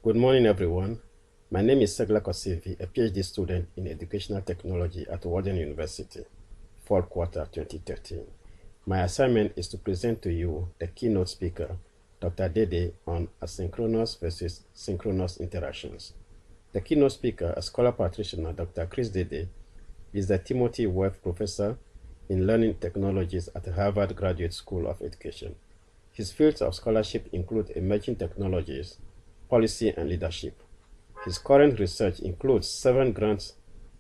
Good morning, everyone. My name is Segla Kosivi, a PhD student in Educational Technology at Warden University, fall quarter 2013. My assignment is to present to you the keynote speaker, Dr. Dede, on asynchronous versus synchronous interactions. The keynote speaker, a scholar practitioner, Dr. Chris Dede, is the Timothy Webb Professor in Learning Technologies at Harvard Graduate School of Education. His fields of scholarship include emerging technologies, policy, and leadership. His current research includes 7 grants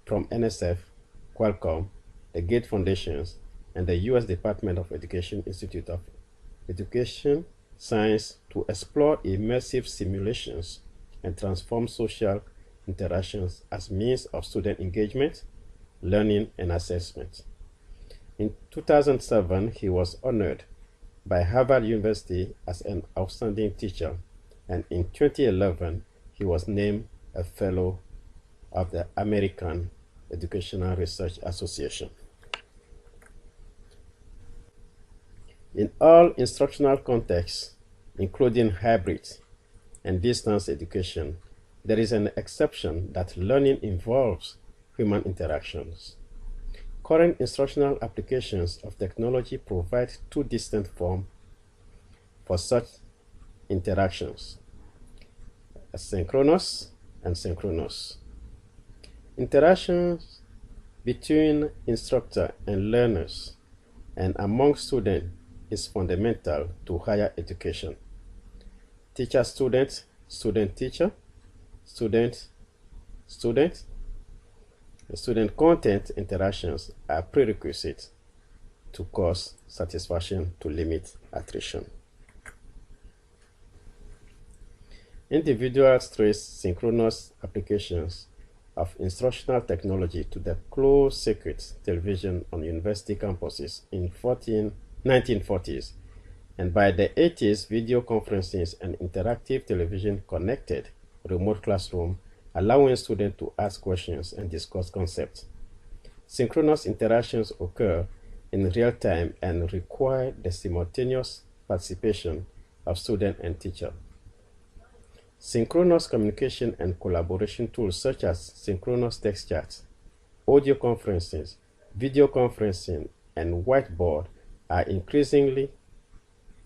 from NSF, Qualcomm, the Gates Foundations, and the U.S. Department of Education Institute of Education Science to explore immersive simulations and transform social interactions as means of student engagement, learning, and assessment. In 2007, he was honored by Harvard University as an outstanding teacher, and in 2011, he was named a Fellow of the American Educational Research Association. In all instructional contexts, including hybrid and distance education, there is an exception that learning involves human interactions. Current instructional applications of technology provide 2 distinct forms for such interactions: asynchronous and synchronous. Interactions between instructor and learners and among students is fundamental to higher education. Teacher-student, student-teacher, student-student, student-content interactions are prerequisites to cause satisfaction to limit attrition. Individuals trace synchronous applications of instructional technology to the closed-circuit television on university campuses in 1940s, and by the 80s, video conferencing and interactive television connected remote classroom, allowing students to ask questions and discuss concepts. Synchronous interactions occur in real time and require the simultaneous participation of student and teacher. Synchronous communication and collaboration tools such as synchronous text chats, audio conferencing, video conferencing, and whiteboard are increasingly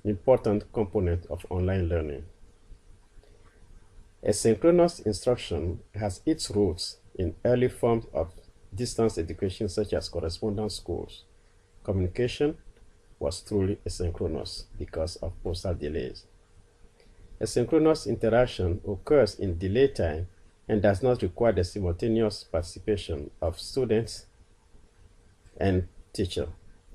important components of online learning. Asynchronous instruction has its roots in early forms of distance education such as correspondence schools. Communication was truly asynchronous because of postal delays. Asynchronous interaction occurs in delay time and does not require the simultaneous participation of students and teacher.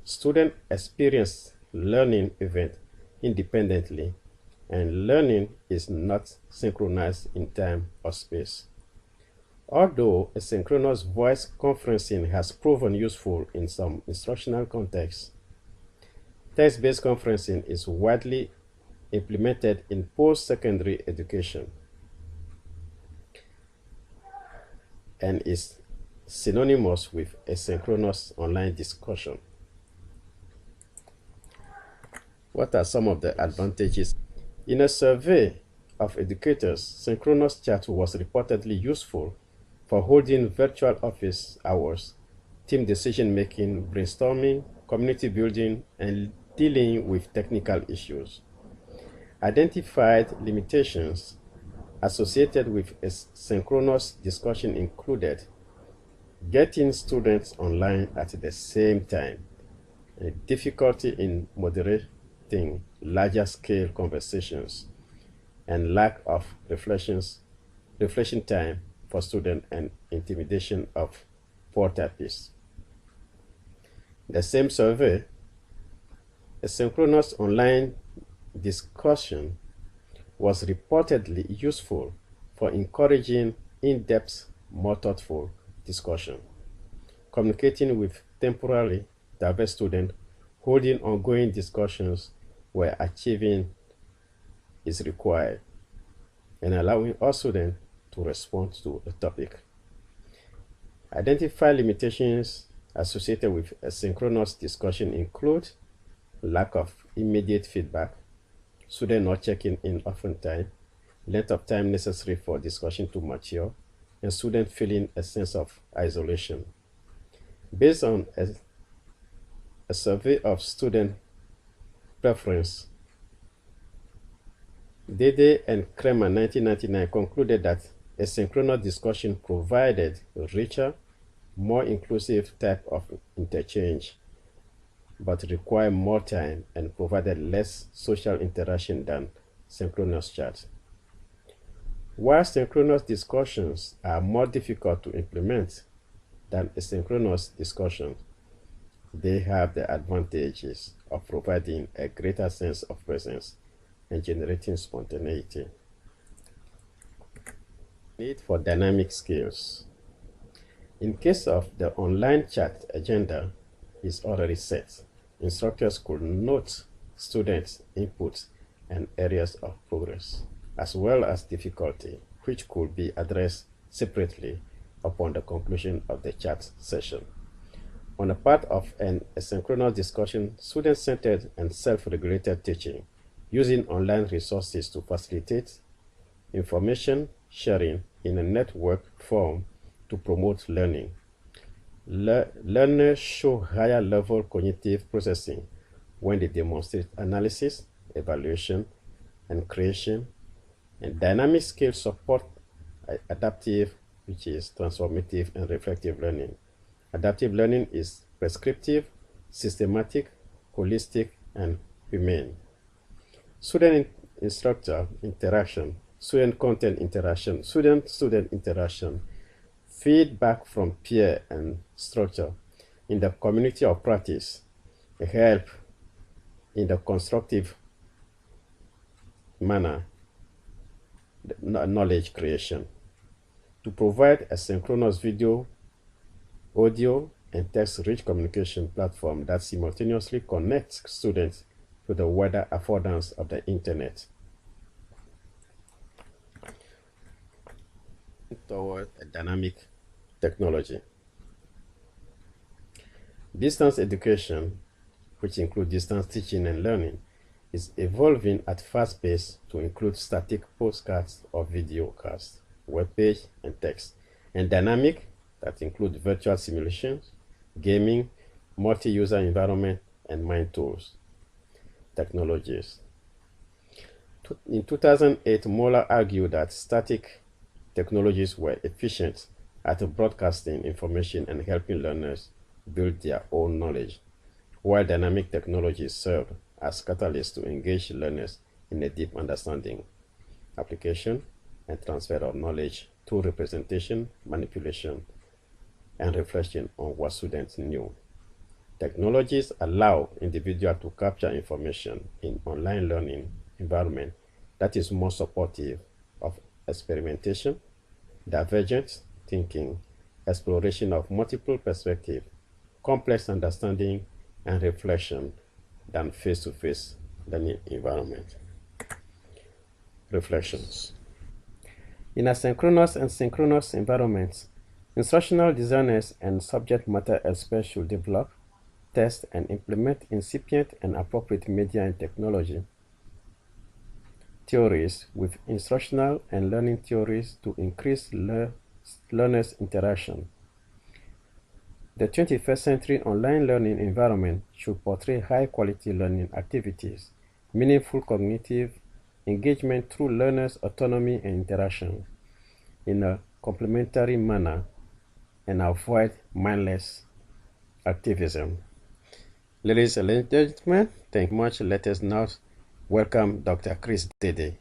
Students experience learning event independently, and learning is not synchronized in time or space. Although asynchronous voice conferencing has proven useful in some instructional contexts, text-based conferencing is widely implemented in post-secondary education and is synonymous with asynchronous online discussion. What are some of the advantages? In a survey of educators, synchronous chat was reportedly useful for holding virtual office hours, team decision-making, brainstorming, community building, and dealing with technical issues. Identified limitations associated with a synchronous discussion included getting students online at the same time, a difficulty in moderating larger scale conversations, and lack of reflection time for students and intimidation of poor typists. The same survey, a synchronous online discussion was reportedly useful for encouraging in-depth, more thoughtful discussion. Communicating with temporarily diverse students, holding ongoing discussions where achieving is required, and allowing all students to respond to a topic. Identify limitations associated with a synchronous discussion include lack of immediate feedback, students not checking in often time, length of time necessary for discussion to mature, and students feeling a sense of isolation. Based on a survey of student preference, Dede and Kremer 1999 concluded that asynchronous discussion provided a richer, more inclusive type of interchange, but required more time and provided less social interaction than synchronous chat. While synchronous discussions are more difficult to implement than asynchronous discussions, they have the advantages of providing a greater sense of presence and generating spontaneity. Need for dynamic skills. In case of the online chat agenda is already set, instructors could note students' inputs and areas of progress, as well as difficulty, which could be addressed separately upon the conclusion of the chat session. On the part of an asynchronous discussion, student-centered and self-regulated teaching, using online resources to facilitate information sharing in a network form to promote learning. Learners show higher level cognitive processing when they demonstrate analysis, evaluation, and creation. And dynamic skills support adaptive, which is transformative and reflective learning. Adaptive learning is prescriptive, systematic, holistic, and humane. Student-instructor interaction, student-content interaction, student-student interaction, feedback from peer and structure in the community of practice, help in the constructive manner, knowledge creation. To provide a synchronous video, audio, and text-rich communication platform that simultaneously connects students to the wider affordance of the internet. Toward a dynamic technology. Distance education, which includes distance teaching and learning, is evolving at fast pace to include static postcards or video casts, web page, and text, and dynamic that include virtual simulations, gaming, multi-user environment, and mind tools technologies. In 2008, Moeller argued that static technologies were efficient at broadcasting information and helping learners build their own knowledge, while dynamic technologies serve as catalysts to engage learners in a deep understanding, application, and transfer of knowledge through representation, manipulation, and reflection on what students knew. Technologies allow individuals to capture information in online learning environment that is more supportive of experimentation, divergent thinking, exploration of multiple perspectives, complex understanding, and reflection than face-to-face learning environment. Reflections. In asynchronous and synchronous environments, instructional designers and subject matter experts should develop, test, and implement incipient and appropriate media and technology theories with instructional and learning theories to increase learners' interaction. The 21st century online learning environment should portray high-quality learning activities, meaningful cognitive engagement through learners' autonomy and interaction in a complementary manner, and avoid mindless activism. Ladies and gentlemen, thank you much. Let us now welcome Dr. Chris Dede.